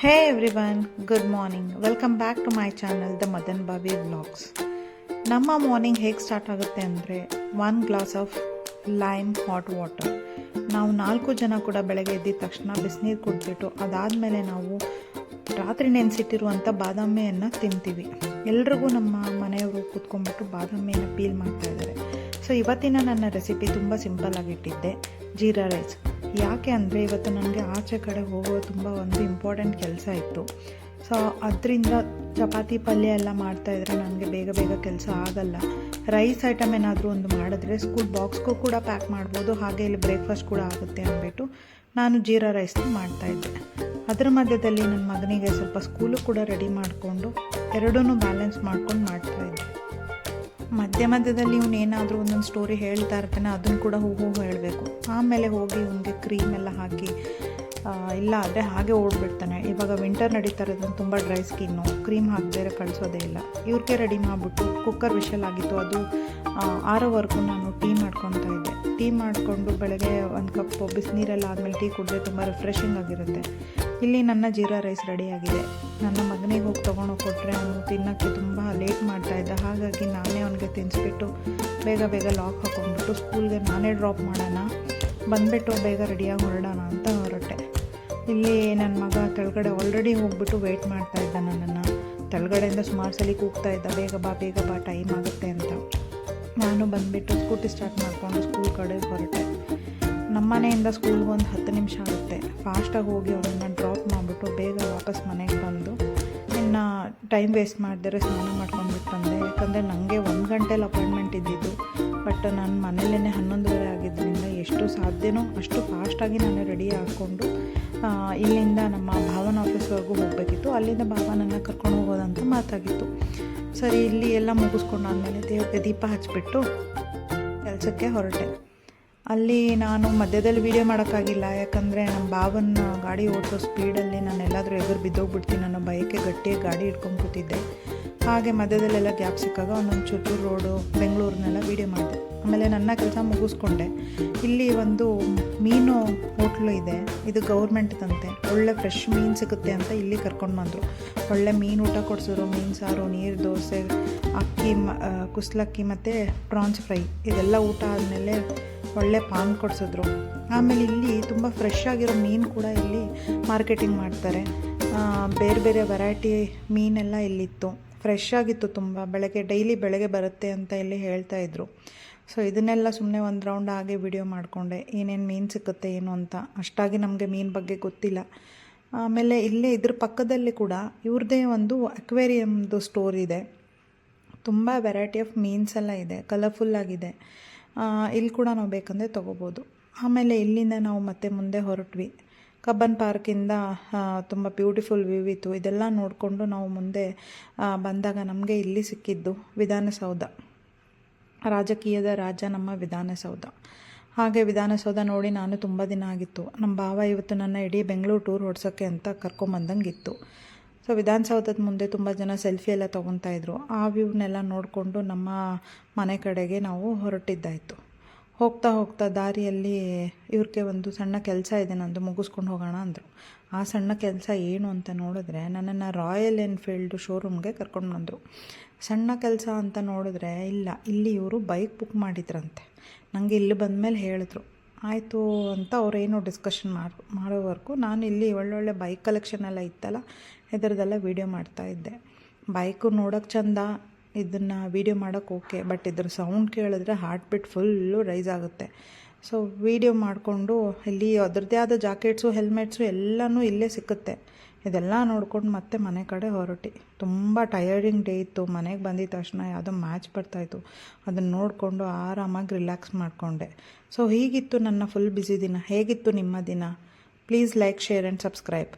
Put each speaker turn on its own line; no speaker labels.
Hey everyone, good morning. Welcome back to my channel, The Madan Babi Vlogs. ನಮ್ಮ morning ಹೇಗೆ start ಆಗುತ್ತೆ ಅಂದರೆ 1 glass of lime hot water. ನಾವು 4 ಜನ ಕೂಡ ಬೆಳಗ್ಗೆ ಎದ್ದಿದ ತಕ್ಷಣ ಬಿಸಿನೀರು ಕುಡಿದ್ಬಿಟ್ಟು ಅದಾದಮೇಲೆ ನಾವು ರಾತ್ರಿ ನೆನೆಸಿಟ್ಟಿರುವಂಥ ಬಾದಾಮಿಯನ್ನು ತಿಂತೀವಿ. ಎಲ್ರಿಗೂ ನಮ್ಮ ಮನೆಯವರು ಕೂತ್ಕೊಂಡ್ಬಿಟ್ಟು ಬಾದಾಮಿಯನ್ನು ಪೀಲ್ ಮಾಡ್ತಾಯಿದ್ದಾರೆ. ಸೊ ಇವತ್ತಿನ ನನ್ನ ರೆಸಿಪಿ ತುಂಬ ಸಿಂಪಲ್ಲಾಗಿ ಇಟ್ಟಿದ್ದೆ, ಜೀರಾ ರೈಸ್. ಯಾಕೆ ಅಂದರೆ ಇವತ್ತು ನನಗೆ ಆಚೆ ಕಡೆ ಹೋಗೋ ತುಂಬ ಒಂದು ಇಂಪಾರ್ಟೆಂಟ್ ಕೆಲಸ ಇತ್ತು. ಸೊ ಅದರಿಂದ ಚಪಾತಿ ಪಲ್ಯ ಎಲ್ಲ ಮಾಡ್ತಾಯಿದ್ರೆ ನನಗೆ ಬೇಗ ಬೇಗ ಕೆಲಸ ಆಗಲ್ಲ. ರೈಸ್ ಐಟಮ್ ಏನಾದರೂ ಒಂದು ಮಾಡಿದ್ರೆ ಸ್ಕೂಲ್ ಬಾಕ್ಸ್ಗೂ ಕೂಡ ಪ್ಯಾಕ್ ಮಾಡ್ಬೋದು, ಹಾಗೆ ಇಲ್ಲಿ ಬ್ರೇಕ್ಫಾಸ್ಟ್ ಕೂಡ ಆಗುತ್ತೆ ಅಂದ್ಬಿಟ್ಟು ನಾನು ಜೀರಾ ರೈಸ್ನ ಮಾಡ್ತಾಯಿದ್ದೆ. ಅದರ ಮಧ್ಯದಲ್ಲಿ ನನ್ನ ಮಗನಿಗೆ ಸ್ವಲ್ಪ ಸ್ಕೂಲು ಕೂಡ ರೆಡಿ ಮಾಡಿಕೊಂಡು ಎರಡೂ ಬ್ಯಾಲೆನ್ಸ್ ಮಾಡ್ಕೊಂಡು ಮಾಡ್ತಾಯಿದ್ದೆ. ಮಧ್ಯದಲ್ಲಿ ಇವನು ಏನಾದರೂ ಒಂದೊಂದು ಸ್ಟೋರಿ ಹೇಳ್ತಾ ಇರ್ತಾನೆ, ಅದನ್ನು ಕೂಡ ಹೋಗಿ ಹೇಳಬೇಕು. ಆಮೇಲೆ ಹೋಗಿ ಇವನಿಗೆ ಕ್ರೀಮ್ ಎಲ್ಲ ಹಾಕಿ, ಇಲ್ಲ ಆದರೆ ಹಾಗೆ ಓಡ್ಬಿಡ್ತಾನೆ. ಇವಾಗ ವಿಂಟರ್ ನಡೀತಾ ಇರೋದನ್ನು ತುಂಬ ಡ್ರೈ ಸ್ಕಿನ್ನು, ಕ್ರೀಮ್ ಹಾಕಿದ್ರೆ ಕಳಿಸೋದೇ ಇಲ್ಲ. ಇವ್ರಿಗೆ ರೆಡಿ ಮಾಡಿಬಿಟ್ಟು ಕುಕ್ಕರ್ ವಿಷಲ್ ಆಗಿತ್ತು, ಅದು ಆರೋವರೆಗೂ ನಾನು ಟೀ ಮಾಡ್ಕೊತಾ ಇದ್ದೆ. ಟೀ ಮಾಡಿಕೊಂಡು ಬೆಳಗ್ಗೆ 1 ಕಪ್ ಬಿಸಿನೀರೆಲ್ಲ ಆದಮೇಲೆ ಟೀ ಕುಡಿದ್ರೆ ತುಂಬ ರಿಫ್ರೆಶಿಂಗ್ ಆಗಿರುತ್ತೆ. ಇಲ್ಲಿ ನನ್ನ ಜೀರಾ ರೈಸ್ ರೆಡಿಯಾಗಿದೆ. ನನ್ನ ಮಗನಿಗೆ ಹೋಗಿ ತೊಗೊಂಡೋಗಿ ಕೊಟ್ಟರೆ ಅವನು ತಿನ್ನೋಕ್ಕೆ ತುಂಬ ಲೇಟ್ ಮಾಡ್ತಾಯಿದ್ದ. ಹಾಗಾಗಿ ನಾನೇ ಅವನಿಗೆ ತಿನ್ನಿಸ್ಬಿಟ್ಟು ಬೇಗ ಬೇಗ ಲಾಕ್ ಹಾಕೊಂಡ್ಬಿಟ್ಟು ಸ್ಕೂಲ್ಗೆ ನಾನೇ ಡ್ರಾಪ್ ಮಾಡೋಣ, ಬಂದುಬಿಟ್ಟು ಬೇಗ ರೆಡಿಯಾಗಿ ಹೊರಡೋಣ ಅಂತ ಹೊರಟೆ. ಇಲ್ಲಿ ನನ್ನ ಮಗ ಕೆಳಗಡೆ ಆಲ್ರೆಡಿ ಹೋಗ್ಬಿಟ್ಟು ವೆಯ್ಟ್ ಮಾಡ್ತಾಯಿದ್ದ ನನ್ನನ್ನು. ಕೆಳಗಡೆಯಿಂದ ಸುಮಾರು ಸಲ ಕೂಗ್ತಾ ಇದ್ದ, ಬೇಗ ಬಾ ಟೈಮ್ ಆಗುತ್ತೆ ಅಂತ. ನಾನು ಬಂದುಬಿಟ್ಟು ಸ್ಕೂಟಿ ಸ್ಟಾರ್ಟ್ ಮಾಡಿಕೊಂಡು ಸ್ಕೂಲ್ ಕಡೆ ಹೊರಟೆ. ನಮ್ಮ ಮನೆಯಿಂದ ಸ್ಕೂಲ್ಗೆ ಒಂದು 10 ನಿಮಿಷ ಆಗುತ್ತೆ. ಫಾಸ್ಟಾಗಿ ಹೋಗಿ ಅವನನ್ನು ಡ್ರಾಪ್ ಮಾಡಿಬಿಟ್ಟು ಬೇಗ ವಾಪಸ್ ಮನೆಗೆ ಬಂದು ಇನ್ನು ಟೈಮ್ ವೇಸ್ಟ್ ಮಾಡಿದರೆ ಸ್ನಾನ ಮಾಡ್ಕೊಂಡ್ಬಿಟ್ಟು ಬಂದೆ. ಯಾಕಂದರೆ ನನಗೆ 1 ಗಂಟೆಲಿ ಅಪಾಯಿಂಟ್ಮೆಂಟ್ ಇದ್ದಿದ್ದು, ಬಟ್ ನಾನು ಮನೇಲೇ 11:30 ಆಗಿದ್ದರಿಂದ ಎಷ್ಟು ಸಾಧ್ಯನೋ ಅಷ್ಟು ಫಾಸ್ಟಾಗಿ ನಾನು ರೆಡಿ ಹಾಕ್ಕೊಂಡು ಇಲ್ಲಿಂದ ನಮ್ಮ ಭಾವನ ಆಫೀಸ್ವರೆಗೂ ಹೋಗಬೇಕಿತ್ತು. ಅಲ್ಲಿಂದ ಭಾವ ನನ್ನ ಕರ್ಕೊಂಡು ಹೋಗೋದಂತ ಮಾತಾಗಿತ್ತು. ಸರಿ, ಇಲ್ಲಿ ಎಲ್ಲ ಮುಗಿಸ್ಕೊಂಡಾದ್ಮೇಲೆ ದೇವ್ರಿಗೆ ದೀಪ ಹಚ್ಚಿಬಿಟ್ಟು ಕೆಲಸಕ್ಕೆ ಹೊರಟೆ. ಅಲ್ಲಿ ನಾನು ಮಧ್ಯದಲ್ಲಿ ವೀಡಿಯೋ ಮಾಡೋಕ್ಕಾಗಿಲ್ಲ, ಯಾಕಂದರೆ ನಮ್ಮ ಭಾವನ ಗಾಡಿ ಓಡಿಸೋ ಸ್ಪೀಡಲ್ಲಿ ನಾನು ಎಲ್ಲಾದರೂ ಎದುರು ಬಿದ್ದೋಗ್ಬಿಡ್ತೀನಿ ಅನ್ನೋ ಭಯಕ್ಕೆ ಗಟ್ಟಿಯಾಗಿ ಗಾಡಿ ಹಿಡ್ಕೊಂಡು ಕೂತಿದ್ದೆ. ಹಾಗೆ ಮಧ್ಯದಲ್ಲೆಲ್ಲ ಗ್ಯಾಪ್ ಸಿಕ್ಕಾಗ ಒಂದೊಂದು ಚೂರು ರೋಡು ಬೆಂಗಳೂರನ್ನೆಲ್ಲ ವೀಡಿಯೋ ಮಾಡಿದೆ. ಆಮೇಲೆ ನನ್ನ ಕೆಲಸ ಮುಗಿಸ್ಕೊಂಡೆ. ಇಲ್ಲಿ ಒಂದು ಮೀನು ಹೋಟ್ಲು ಇದೆ, ಇದು ಗೌರ್ಮೆಂಟ್ದಂತೆ. ಒಳ್ಳೆ ಫ್ರೆಶ್ ಮೀನು ಸಿಗುತ್ತೆ ಅಂತ ಇಲ್ಲಿ ಕರ್ಕೊಂಡು ಬಂದರು. ಒಳ್ಳೆ ಮೀನು ಊಟ ಕೊಡಿಸಿದ್ರು, ಮೀನು ಸಾರು, ನೀರು ದೋಸೆ, ಅಕ್ಕಿ, ಕುಸ್ಲಕ್ಕಿ ಮತ್ತು ಪ್ರಾನ್ಸ್ ಫ್ರೈ, ಇದೆಲ್ಲ ಊಟ ಆದಮೇಲೆ ಒಳ್ಳೆ ಪಾನ್ ಕೊಡಿಸಿದ್ರು. ಆಮೇಲೆ ಇಲ್ಲಿ ತುಂಬ ಫ್ರೆಶ್ ಆಗಿರೋ ಮೀನು ಕೂಡ ಇಲ್ಲಿ ಮಾರ್ಕೆಟಿಂಗ್ ಮಾಡ್ತಾರೆ. ಬೇರೆ ಬೇರೆ ವೆರೈಟಿ ಮೀನೆಲ್ಲ ಇಲ್ಲಿತ್ತು, ಫ್ರೆಶ್ ಆಗಿತ್ತು ತುಂಬ. ಡೈಲಿ ಬೆಳಗ್ಗೆ ಬರುತ್ತೆ ಅಂತ ಇಲ್ಲಿ ಹೇಳ್ತಾಯಿದ್ರು. ಸೊ ಇದನ್ನೆಲ್ಲ ಸುಮ್ಮನೆ ಒಂದು ರೌಂಡ್ ಹಾಗೆ ವಿಡಿಯೋ ಮಾಡಿಕೊಂಡೆ, ಏನೇನು ಮೀನು ಸಿಕ್ಕುತ್ತೆ ಏನು ಅಂತ. ಅಷ್ಟಾಗಿ ನಮಗೆ ಮೀನು ಬಗ್ಗೆ ಗೊತ್ತಿಲ್ಲ. ಆಮೇಲೆ ಇಲ್ಲೇ ಇದ್ರ ಪಕ್ಕದಲ್ಲಿ ಕೂಡ ಇವ್ರದ್ದೇ ಒಂದು ಅಕ್ವೇರಿಯಮ್ದು ಸ್ಟೋರ್ ಇದೆ. ತುಂಬ ವೆರೈಟಿ ಆಫ್ ಮೀನ್ಸ್ ಎಲ್ಲ ಇದೆ, ಕಲರ್ಫುಲ್ಲಾಗಿದೆ. ಇಲ್ಲಿ ಕೂಡ ನಾವು ಬೇಕಂದರೆ ತೊಗೋಬೋದು. ಆಮೇಲೆ ಇಲ್ಲಿಂದ ನಾವು ಮತ್ತೆ ಮುಂದೆ ಹೊರಟ್ವಿ. ಕಬ್ಬನ್ ಪಾರ್ಕಿಂದ ತುಂಬ ಬ್ಯೂಟಿಫುಲ್ ವ್ಯೂ ಇತ್ತು. ಇದೆಲ್ಲ ನೋಡಿಕೊಂಡು ನಾವು ಮುಂದೆ ಬಂದಾಗ ನಮಗೆ ಇಲ್ಲಿ ಸಿಕ್ಕಿದ್ದು ವಿಧಾನಸೌಧ, ರಾಜಕೀಯದ ರಾಜ ನಮ್ಮ ವಿಧಾನಸೌಧ. ಹಾಗೆ ವಿಧಾನಸೌಧ ನೋಡಿ ನಾನು ತುಂಬ ದಿನ ಆಗಿತ್ತು. ನಮ್ಮ ಭಾವ ಇವತ್ತು ನನ್ನ ಇಡೀ ಬೆಂಗಳೂರು ಟೂರ್ ಹೊಡ್ಸೋಕ್ಕೆ ಅಂತ ಕರ್ಕೊಂಬಂದಂಗಿತ್ತು. ಸೊ ವಿಧಾನಸೌಧದ ಮುಂದೆ ತುಂಬ ಜನ ಸೆಲ್ಫಿ ಎಲ್ಲ ತೊಗೊತಾಯಿದ್ರು. ಆ ವ್ಯೂನೆಲ್ಲ ನೋಡಿಕೊಂಡು ನಮ್ಮ ಮನೆ ಕಡೆಗೆ ನಾವು ಹೊರಟಿದ್ದಾಯಿತು. ಹೋಗ್ತಾ ದಾರಿಯಲ್ಲಿ ಇವ್ರಿಗೆ ಒಂದು ಸಣ್ಣ ಕೆಲಸ ಇದೆ, ನಂದು ಮುಗಿಸ್ಕೊಂಡು ಹೋಗೋಣ ಅಂದರು. ಆ ಸಣ್ಣ ಕೆಲಸ ಏನು ಅಂತ ನೋಡಿದ್ರೆ ನನ್ನನ್ನು ರಾಯಲ್ ಎನ್ಫೀಲ್ಡ್ ಶೋರೂಮ್ಗೆ ಕರ್ಕೊಂಡು ಬಂದರು. ಸಣ್ಣ ಕೆಲಸ ಅಂತ ನೋಡಿದ್ರೆ ಇಲ್ಲ, ಇಲ್ಲಿ ಇವರು ಬೈಕ್ ಬುಕ್ ಮಾಡಿದ್ರಂತೆ. ನನಗೆ ಇಲ್ಲಿ ಬಂದಮೇಲೆ ಹೇಳಿದ್ರು. ಆಯಿತು ಅಂತ ಅವರೇನು ಡಿಸ್ಕಷನ್ ಮಾಡೋವರೆಗೂ ನಾನು ಇಲ್ಲಿ ಒಳ್ಳೊಳ್ಳೆ ಬೈಕ್ ಕಲೆಕ್ಷನ್ ಎಲ್ಲ ಇತ್ತಲ್ಲ, ಇದರದೆಲ್ಲ ವೀಡಿಯೋ ಮಾಡ್ತಾಯಿದ್ದೆ. ಬೈಕು ನೋಡೋಕ್ಕೆ ಚಂದ, ಇದನ್ನು ವೀಡಿಯೋ ಮಾಡೋಕ್ಕೆ ಓಕೆ, ಬಟ್ ಇದ್ರ ಸೌಂಡ್ ಕೇಳಿದ್ರೆ ಹಾರ್ಟ್ ಬೀಟ್ ಫುಲ್ಲು ರೈಸ್ ಆಗುತ್ತೆ. ಸೊ ವೀಡಿಯೋ ಮಾಡಿಕೊಂಡು ಇಲ್ಲಿ ಅದರದ್ದೇ ಆದ ಜಾಕೆಟ್ಸು, ಹೆಲ್ಮೆಟ್ಸು ಎಲ್ಲನೂ ಇಲ್ಲೇ ಸಿಕ್ಕುತ್ತೆ. ಇದೆಲ್ಲ ನೋಡ್ಕೊಂಡು ಮತ್ತೆ ಮನೆ ಕಡೆ ಹೊರಟಿ. ತುಂಬ ಟಯರ್ಡಿಂಗ್ ಡೇ ಇತ್ತು. ಮನೆಗೆ ಬಂದಿದ್ದ ತಕ್ಷಣ ಯಾವುದೋ ಮ್ಯಾಚ್ ಬರ್ತಾಯಿತ್ತು, ಅದನ್ನು ನೋಡಿಕೊಂಡು ಆರಾಮಾಗಿ ರಿಲ್ಯಾಕ್ಸ್ ಮಾಡಿಕೊಂಡೆ. ಸೊ ಹೀಗಿತ್ತು ನನ್ನ ಫುಲ್ ಬ್ಯುಸಿ ದಿನ. ಹೇಗಿತ್ತು ನಿಮ್ಮ ದಿನ? Please like, share and subscribe.